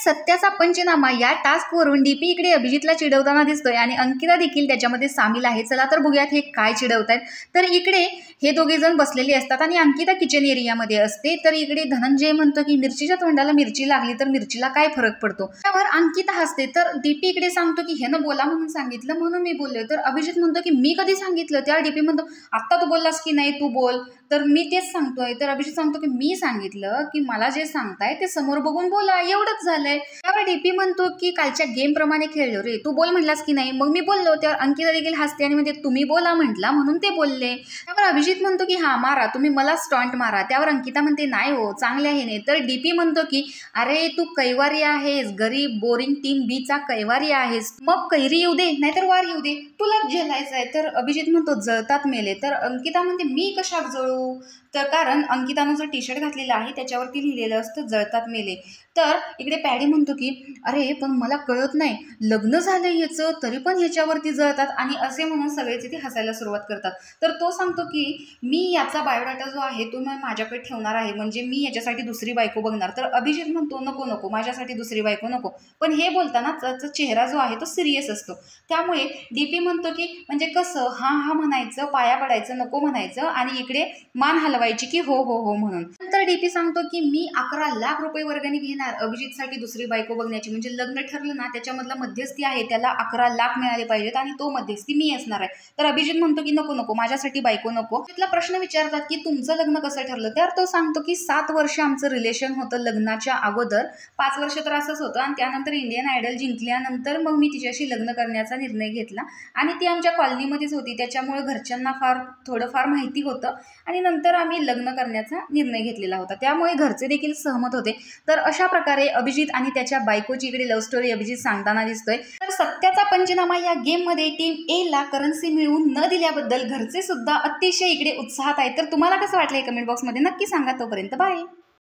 सत्याचा पंचनामा या टास्कवरून डीपी इकडे अभिजितला चिडवताना दिसतोय आणि अंकिता देखील त्याच्यामध्ये सामील आहे। चला तर बघूयात हे काय चिडवतायत। तर इकडे हे दोघे जण बसलेले असतात आणि अंकिता किचन एरियामध्ये असते। तर इकडे धनंजय म्हणतो की मिरचीच्या तोंडाला मिरची लागली तर मिरचीला काय फरक पडतो। त्यावर अंकिता हसते। तर डीपी इकडे सांगतो की ह्यानं बोला म्हणून सांगितलं म्हणून मी बोललोय। तर अभिजित म्हणतो की मी कधी सांगितलं। त्या डीपी म्हणतो आत्ता तू बोललास की नाही तू बोल। तर मी तेच सांगतोय। तर अभिजित सांगतो की मी सांगितलं की मला जे सांगताय ते समोर बघून बोला, एवढंच झालंय। त्यावर डीपी म्हणतो की कालच्या गेम प्रमाणे खेळलो रे, तू बोल म्हणलास की नाही, मग मी बोललो। त्यावर अंकिता देखील हसते आणि म्हणते तुम्ही बोला म्हटला म्हणून ते बोलले। त्यावर अभिजित म्हणतो की हा मारा, तुम्ही मला स्टॉन्ट मारा। त्यावर अंकिता म्हणते नाही हो चांगले आहे नाही। तर डीपी म्हणतो की अरे तू कैवारी आहेस, गरीब बोरिंग टीम बी चा कैवारी आहेस, मग कैरी येऊ दे नाहीतर वार येऊ दे, तुलाच झेलायचंय। तर अभिजित म्हणतो जळतात मेले। तर अंकिता म्हणते मी कशात जळू। तर कारण अंकितानं जो टी शर्ट घातलेला आहे त्याच्यावरती लिहिलेलं असतं जळतात मेले। तर इकडे पॅडी म्हणतो की अरे पण मला कळत नाही, लग्न झालं ह्याचं तरी पण ह्याच्यावरती जळतात, आणि असे म्हणून सगळेच इथे हसायला सुरुवात करतात। तर तो सांगतो की मी याचा बायोडाटा जो आहे तो मी माझ्याकडे ठेवणार आहे, म्हणजे मी याच्यासाठी दुसरी बायको बघणार। तर अभिजित म्हणतो नको नको माझ्यासाठी दुसरी बायको नको, पण हे बोलताना त्याचा चेहरा जो आहे तो सिरियस असतो। त्यामुळे डीपी म्हणतो की म्हणजे कसं हा हा म्हणायचं, पाया पडायचं नको म्हणायचं, आणि इकडे मान हलवायची की हो हो हो म्हणून। नंतर डीपी सांगतो की मी 11 लाख रुपये वर्गणी घेणार अभिजितसाठी दुसरी बायको बघण्याची, म्हणजे लग्न ठरलं ना त्याच्यामधला मध्यस्थी आहे त्याला 11 लाख मिळाले पाहिजेत आणि तो मध्यस्थी मी असणार आहे। तर अभिजित म्हणतो की नको नको माझ्यासाठी बायको नको। तिथला प्रश्न विचारतात की तुमचं लग्न कसं ठरलं। तर तो सांगतो की 7 वर्ष आमचं रिलेशन होतं लग्नाच्या अगोदर, 5 वर्ष तर असंच होतं, आणि त्यानंतर इंडियन आयडल जिंकल्यानंतर मग मी तिच्याशी लग्न करण्याचा निर्णय घेतला, आणि ती आमच्या कॉलनीमध्येच होती त्याच्यामुळे घरच्यांना थोडंफार माहिती होतं, आणि नंतर आम्ही लग्न करण्याचा निर्णय घेतलेला होता, त्यामुळे घरचे देखील सहमत होते। तर अशा प्रकारे अभिजित आणि त्याच्या बायकोची इकडे लव्ह स्टोरी अभिजित सांगताना दिसतोय। तर सत्याचा पंचनामा या गेम मध्ये टीम ए ला करन्सी मिळवून न दिल्याबद्दल घरचे सुद्धा अतिशय इकडे उत्साहात आहेत। तर तुम्हाला कसं वाटलंय कमेंट बॉक्स मध्ये नक्की सांगा। तोपर्यंत बाय।